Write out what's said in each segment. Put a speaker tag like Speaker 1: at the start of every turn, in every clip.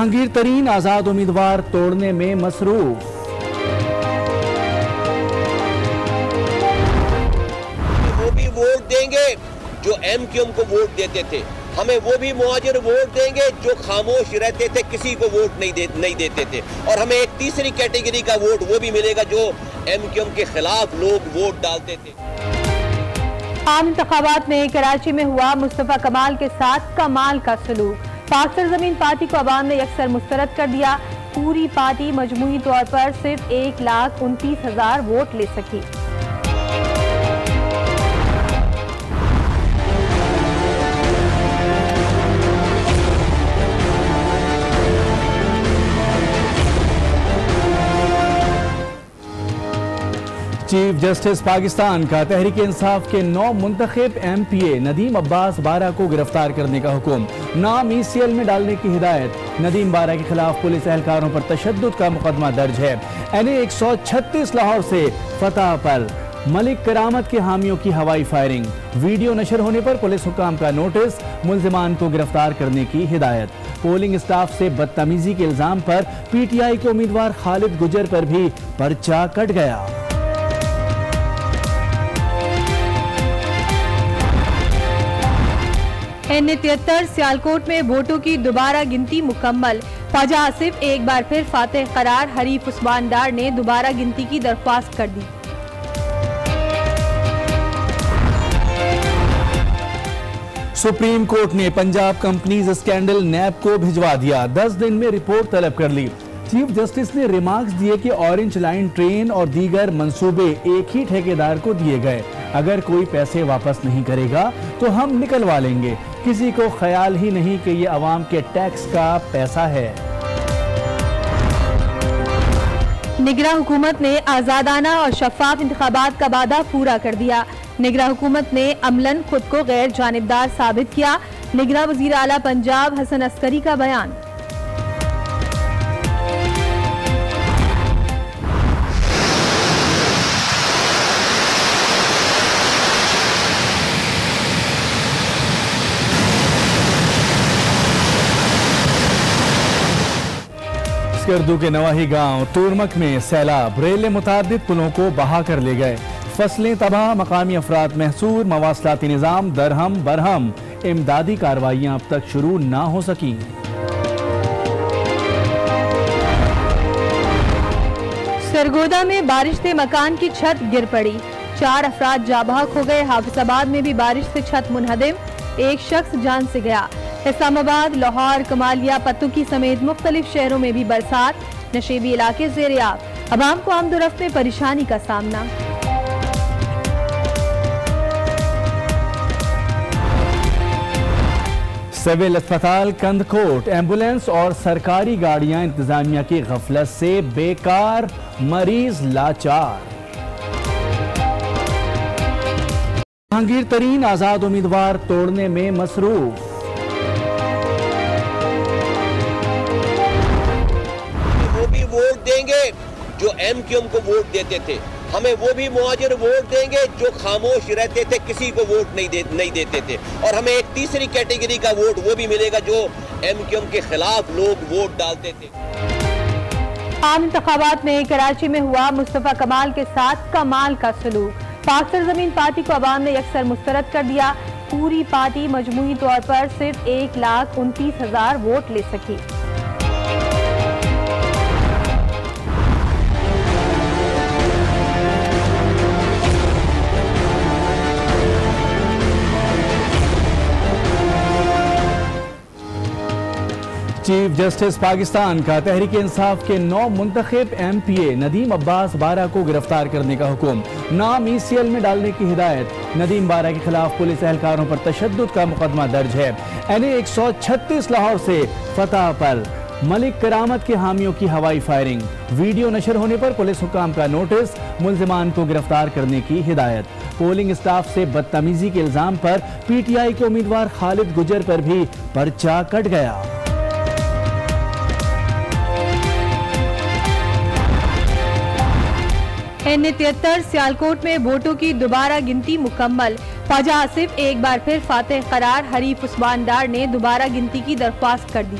Speaker 1: जहांगीर तरीन आजाद उम्मीदवार तोड़ने में मसरूफ।
Speaker 2: वो भी वोट देंगे जो एमक्यूएम को वोट देते थे, हमें वो भी मुहाजिर वोट देंगे जो खामोश रहते थे, किसी को वोट नहीं देते थे, और हमें एक तीसरी कैटेगरी का वोट वो भी मिलेगा जो एमक्यूएम के खिलाफ लोग वोट डालते थे।
Speaker 3: आम इंतखाबात में कराची में हुआ मुस्तफा कमाल के साथ कमाल का सलूक। पाक सरजमीन पार्टी को अवाम ने यकसर मुस्तरद कर दिया। पूरी पार्टी मजमूई तौर पर सिर्फ 1,29,000 वोट ले सकी।
Speaker 1: चीफ जस्टिस पाकिस्तान का तहरीक इंसाफ के 9 मुंतखब MPA नदीम अब्बास बारा को गिरफ्तार करने का हुक्म, नाम ECL में डालने की हिदायत। नदीम बारा के खिलाफ पुलिस एहलकारों पर तशद्दुद का मुकदमा दर्ज है। NA 136 लाहौर से फतह पर मलिक करामत के हामियों की हवाई फायरिंग। वीडियो नशर होने पर पुलिस हुकाम का नोटिस, मुल्जिमान को गिरफ्तार करने की हिदायत। पोलिंग स्टाफ से बदतमीजी के इल्जाम पर PTI के उम्मीदवार खालिद गुजर पर भी पर्चा कट गया।
Speaker 3: NA 73 सियालकोट में वोटों की दोबारा गिनती मुकम्मल। ख्वाजा आसिफ एक बार फिर फातेह करार, हरीफ उस्मान डार ने दोबारा गिनती की दरख्वास्त कर दी।
Speaker 1: सुप्रीम कोर्ट ने पंजाब कंपनीज स्कैंडल NAB को भिजवा दिया, 10 दिन में रिपोर्ट तलब कर ली। चीफ जस्टिस ने रिमार्क्स दिए कि ऑरेंज लाइन ट्रेन और दीगर मंसूबे एक ही ठेकेदार को दिए गए, अगर कोई पैसे वापस नहीं करेगा तो हम निकलवा लेंगे। किसी को ख्याल ही नहीं कि ये अवाम के टैक्स का पैसा है।
Speaker 3: निगरान हुकूमत ने आजादाना और शफाफ इंतखाबात का वादा पूरा कर दिया। निगरान हुकूमत ने अमलन खुद को गैर जानिबदार साबित किया। निगरान वजीर आला पंजाब हसन अस्करी का बयान।
Speaker 1: स्कर्दू के नवाही गांव तुरमक में सैलाब, रेल मुतादिद पुलों को बहा कर ले गए। फसलें तबाह, मकामी अफराद महसूर, मवासलाती निज़ाम दरहम बरहम। इमदादी कार्रवाइयां अब तक शुरू ना हो सकी।
Speaker 3: सरगोदा में बारिश से मकान की छत गिर पड़ी, 4 अफराद जाँ बहक हो गए। हाफिजाबाद में भी बारिश से छत मुनहदिम, 1 शख्स जान से गया। इस्लामाबाद, लाहौर, कमालिया, पत्तुकी समेत मुख्तलिफ शहरों में भी बरसात, नशेबी इलाके ज़ेर-ए-आब। अवाम को आमदोरफ्त में परेशानी का सामना।
Speaker 1: सिविल अस्पताल कंदकोट, एम्बुलेंस और सरकारी गाड़ियां इंतजामिया की गफलत से बेकार, मरीज लाचार। जहांगीर तरीन आजाद उम्मीदवार तोड़ने में मसरूफ।
Speaker 2: वो भी वोट देंगे जो एमक्यूएम को वोट देते थे, हमें वो भी मुहाजिर वोट देंगे जो खामोश रहते थे, किसी को वोट नहीं देते थे, और हमें एक तीसरी कैटेगरी का वोट वो भी मिलेगा जो एमक्यूएम के खिलाफ लोग वोट डालते थे।
Speaker 3: आम इंतखाबात में कराची में हुआ मुस्तफा कमाल के साथ कमाल का सलूक। पाक सरजमीन पार्टी को अवाम ने यकसर मुस्तरद कर दिया। पूरी पार्टी मजमूई तौर पर सिर्फ 1,29,000 वोट ले सकी।
Speaker 1: चीफ जस्टिस पाकिस्तान का तहरीक इंसाफ के 9 मुंतखब MPA नदीम अब्बास बारा को गिरफ्तार करने का हुक्म, नाम ECL में डालने की हिदायत। नदीम बारा के खिलाफ पुलिस एहलकारों पर तशद्दुद का मुकदमा दर्ज है। NA 136 लाहौर से फतह पर मलिक करामत के हामियों की हवाई फायरिंग। वीडियो नशर होने पर पुलिस हुकाम का नोटिस, मुल्जिमान को गिरफ्तार करने की हिदायत। पोलिंग स्टाफ से बदतमीजी के इल्जाम पर PTI के उम्मीदवार खालिद गुजर पर भी पर्चा कट गया।
Speaker 3: NA 73 सियालकोट में वोटों की दोबारा गिनती मुकम्मल। ख्वाजा आसिफ एक बार फिर फातेह करार, हरीफ उस्मान डार ने दोबारा गिनती की दरख्वास्त कर दी।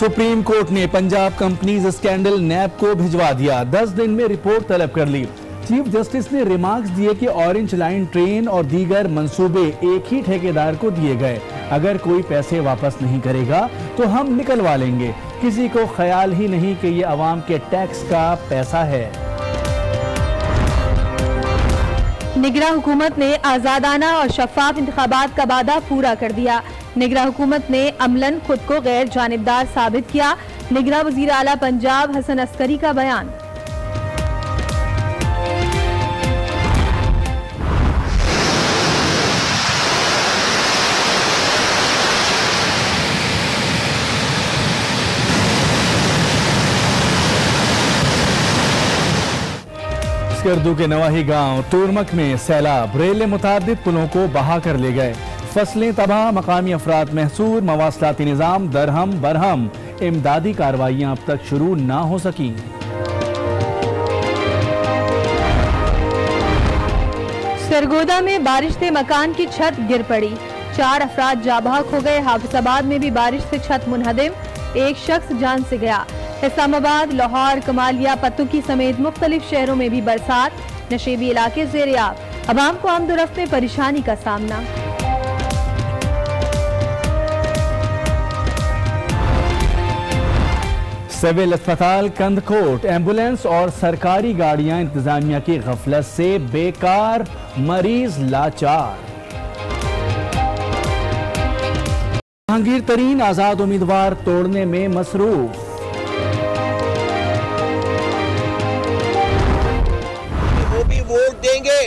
Speaker 1: सुप्रीम कोर्ट ने पंजाब कंपनीज स्कैंडल नैब को भिजवा दिया। 10 दिन में रिपोर्ट तलब कर ली। चीफ जस्टिस ने रिमार्क्स दिए कि ऑरेंज लाइन ट्रेन और दीगर मंसूबे एक ही ठेकेदार को दिए गए। अगर कोई पैसे वापस नहीं करेगा तो हम निकलवा लेंगे। किसी को ख्याल ही नहीं कि ये अवाम के टैक्स का पैसा है।
Speaker 3: निगरां हुकूमत ने आजादाना और शफाफ इंतखाबात का वादा पूरा कर दिया। निगरां हुकूमत ने अमलन खुद को गैर जानिबदार साबित किया। निगरां वजीर आला पंजाब हसन अस्करी का बयान।
Speaker 1: स्कर्दू के नवाही गांव तुरमक में सैलाब, रेल मुतादिद पुलों को बहा कर ले गए। फसलें तबाह, मकामी अफराद महसूर, मवासलाती निज़ाम दरहम बरहम। इमदादी कार्रवाइयां अब तक शुरू ना हो सकी।
Speaker 3: सरगोदा में बारिश से मकान की छत गिर पड़ी। 4 अफराद जाबाक हो गए। हाफिजाबाद में भी बारिश से छत मुनहदिम, एक शख्स जान से गया। इस्लामाबाद, लाहौर, कमालिया, पत्तुकी समेत मुख्तलिफ शहरों में भी बरसात, नशेबी इलाके ज़ेर-ए-आब। अवाम को आमदोरफ्त में परेशानी का सामना।
Speaker 1: सिविल अस्पताल कंदकोट, एम्बुलेंस और सरकारी गाड़ियां इंतजामिया की गफलत से बेकार, मरीज लाचार। जहांगीर तरीन आजाद उम्मीदवार तोड़ने में मसरूफ।
Speaker 2: वो भी वोट देंगे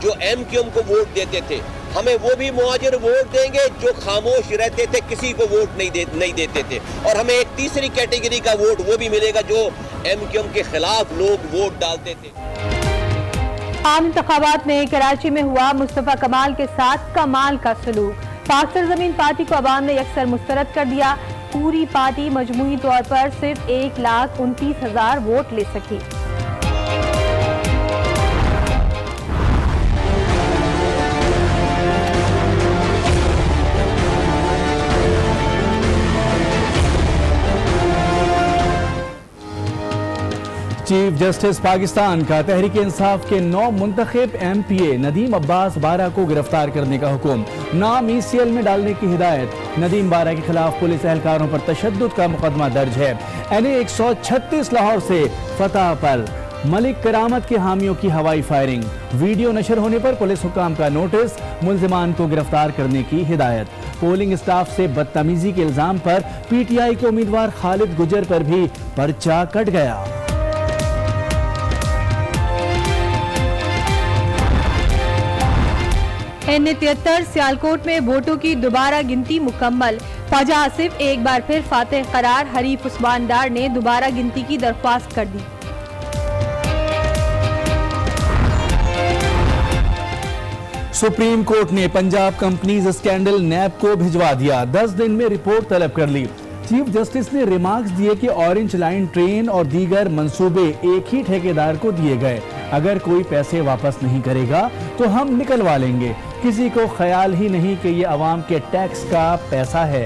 Speaker 2: जो एमक्यूएम को वोट देते थे, हमें वो भी मुहाजिर वोट देंगे जो खामोश रहते थे, किसी को वोट नहीं देते थे। और हमें एक तीसरी कैटेगरी का वोट वो भी मिलेगा जो एमक्यूएम के खिलाफ लोग वोट डालते थे।
Speaker 3: आम इंतखाबात में कराची में हुआ मुस्तफा कमाल के साथ कमाल का सलूक। पाक सरजमीन पार्टी को अवाम ने यकसर मुस्तरद कर दिया। पूरी पार्टी मजमूई तौर पर सिर्फ 1,29,000 वोट ले सकी।
Speaker 1: चीफ जस्टिस पाकिस्तान का तहरीक इंसाफ के 9 मुंतखब MPA नदीम अब्बास बारा को गिरफ्तार करने का हुक्म, नाम ECL में डालने की हिदायत। नदीम बारा के खिलाफ पुलिस एहलकारों पर तशद्दुद का मुकदमा दर्ज है। NA 136 लाहौर से फतह पर मलिक करामत के हामियों की हवाई फायरिंग। वीडियो नशर होने पर पुलिस हुकाम का नोटिस, मुल्जिमान को गिरफ्तार करने की हिदायत। पोलिंग स्टाफ से बदतमीजी के इल्जाम पर PTI के उम्मीदवार खालिद गुजर पर भी पर्चा कट गया।
Speaker 3: NA 73 सियालकोट में वोटों की दोबारा गिनती मुकम्मल। ख्वाजा आसिफ एक बार फिर फातेह करार। हरीफ उस्मान डार ने दोबारा गिनती की दरख्वास्त कर दी।
Speaker 1: सुप्रीम कोर्ट ने पंजाब कंपनीज स्कैंडल नैब को भिजवा दिया। 10 दिन में रिपोर्ट तलब कर ली। चीफ जस्टिस ने रिमार्क्स दिए कि ऑरेंज लाइन ट्रेन और दीगर मंसूबे एक ही ठेकेदार को दिए गए। अगर कोई पैसे वापस नहीं करेगा तो हम निकलवा लेंगे। किसी को ख्याल ही नहीं कि ये अवाम के टैक्स का पैसा है।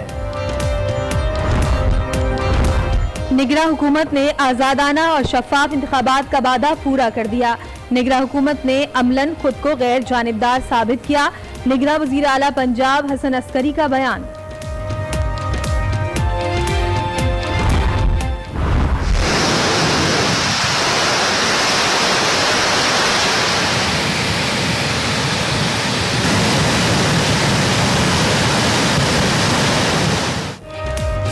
Speaker 3: निगरां हुकूमत ने आजादाना और शफाफ इंतखाबात का वादा पूरा कर दिया। निगरां हुकूमत ने अमलन खुद को गैर जानिबदार साबित किया। निगरां वजीर आला पंजाब हसन अस्करी का बयान।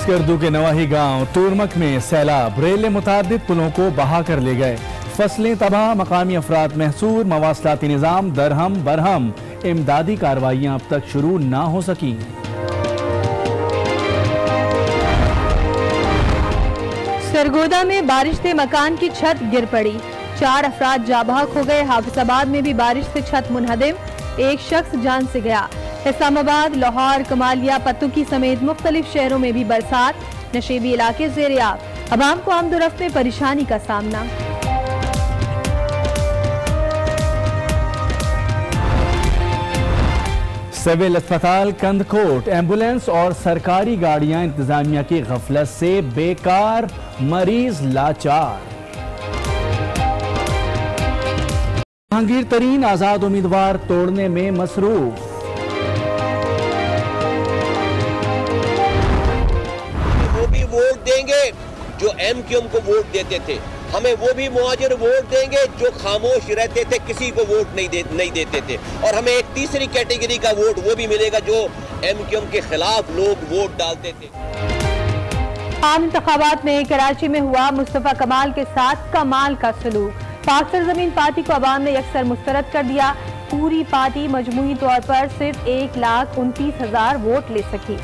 Speaker 1: स्कर्दू के नवाही गांव तुरमक में सैलाब, रेल मुतादिद पुलों को बहा कर ले गए। फसलें तबाह, मकामी अफराद महसूर, मवासलाती निज़ाम दरहम बरहम। इमदादी कार्रवाइयां अब तक शुरू ना हो सकी।
Speaker 3: सरगोदा में बारिश से मकान की छत गिर पड़ी। 4 अफराद जाबाक हो गए। हाफिजाबाद में भी बारिश से छत मुनहदिम, एक शख्स जान से गया। इस्लामाबाद, लाहौर, कमालिया, पत्तुकी समेत मुख्तलिफ शहरों में भी बरसात, नशेबी इलाके ज़ेर-ए-आब। अवाम को आमदोरफ्त में परेशानी का सामना।
Speaker 1: सिविल अस्पताल कंदकोट एम्बुलेंस और सरकारी गाड़ियां इंतजामिया की गफलत से बेकार, मरीज लाचार। जहांगीर तरीन आजाद उम्मीदवार तोड़ने में मसरूफ।
Speaker 2: वो भी वोट देंगे जो एमक्यूएम को वोट देते थे, हमें वो भी मुहाजिर वोट देंगे जो खामोश रहते थे, किसी को वोट नहीं देते थे, और हमें एक तीसरी कैटेगरी का वोट वो भी मिलेगा जो एमक्यूएम के खिलाफ लोग वोट डालते थे।
Speaker 3: आम इंतखाबात में कराची में हुआ मुस्तफा कमाल के साथ कमाल का सलूक। पाक सरजमीन पार्टी को अवाम ने यकसर मुस्तरद कर दिया। पूरी पार्टी मजमूई तौर पर सिर्फ 1,29,000 वोट ले सकी।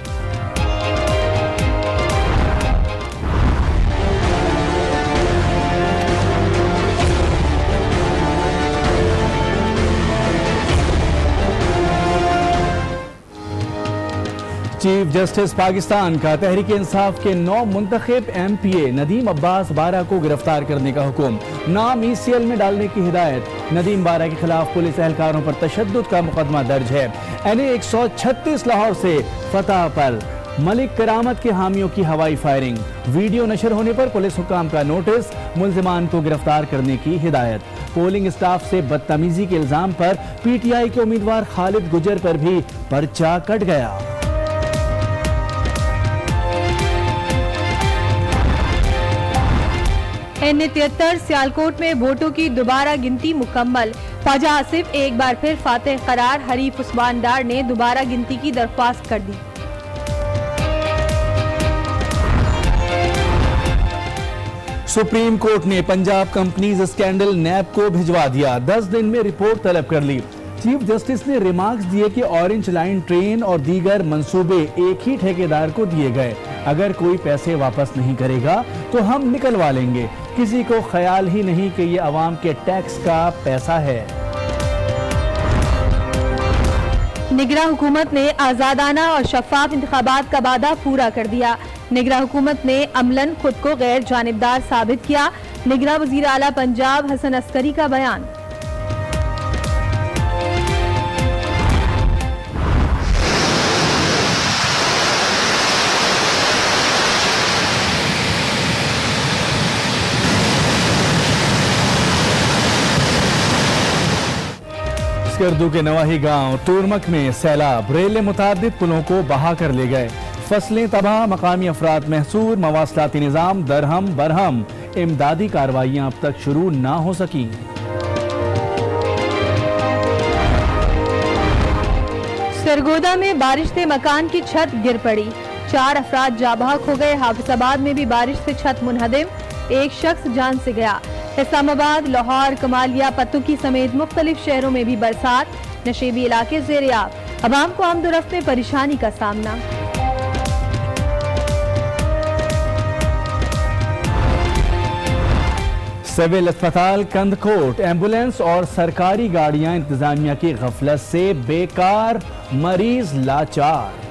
Speaker 1: चीफ जस्टिस पाकिस्तान का तहरीक इंसाफ के 9 मुंतखब MPA नदीम अब्बास बारा को गिरफ्तार करने का हुक्म, नाम ECL में डालने की हिदायत। नदीम बारा के खिलाफ पुलिस एहलकारों पर तशद्दुद का मुकदमा दर्ज है। NA 136 लाहौर से फतह पर मलिक करामत के हामियों की हवाई फायरिंग। वीडियो नशर होने पर पुलिस हुकाम का नोटिस, मुल्जिमान को गिरफ्तार करने की हिदायत। पोलिंग स्टाफ से बदतमीजी के इल्जाम पर PTI के उम्मीदवार खालिद गुजर पर भी पर्चा कट गया।
Speaker 3: NA 73 सियालकोट में वोटों की दोबारा गिनती मुकम्मल। ख्वाजा आसिफ एक बार फिर फातेह करार, हरीफ उस्मान डार ने दोबारा गिनती की दरख्वास्त कर दी।
Speaker 1: सुप्रीम कोर्ट ने पंजाब कंपनीज स्कैंडल NAB को भिजवा दिया। 10 दिन में रिपोर्ट तलब कर ली। चीफ जस्टिस ने रिमार्क्स दिए कि ऑरेंज लाइन ट्रेन और दीगर मंसूबे एक ही ठेकेदार को दिए गए। अगर कोई पैसे वापस नहीं करेगा तो हम निकलवा लेंगे। किसी को ख्याल ही नहीं कि ये अवाम के टैक्स का पैसा है।
Speaker 3: निगरान हुकूमत ने आजादाना और शफाफ इंतखाबात का वादा पूरा कर दिया। निगरान हुकूमत ने अमलन खुद को गैर जानिबदार साबित किया। निगरान वजीर आला पंजाब हसन अस्करी का बयान।
Speaker 1: स्कर्दू के नवाही गांव तुरमक में सैलाब, रेल मुतादिद पुलों को बहा कर ले गए। फसलें तबाह, मकामी अफराद महसूर, मवासलाती निज़ाम दरहम बरहम। इमदादी कार्रवाइयां अब तक शुरू ना हो सकी।
Speaker 3: सरगोदा में बारिश से मकान की छत गिर पड़ी, 4 अफराद जाँ बहक हो गए। हाफिजाबाद में भी बारिश से छत मुनहदिम, 1 शख्स जान से गया। इस्लामाबाद, लाहौर, कमालिया, पत्तुकी समेत मुख्तलिफ शहरों में भी बरसात, नशेबी इलाके ज़ेर-ए-आब। अवाम को आमदोरफ्त में परेशानी का सामना।
Speaker 1: सिविल अस्पताल कंदकोट एम्बुलेंस और सरकारी गाड़ियां इंतजामिया की गफलत से बेकार, मरीज लाचार।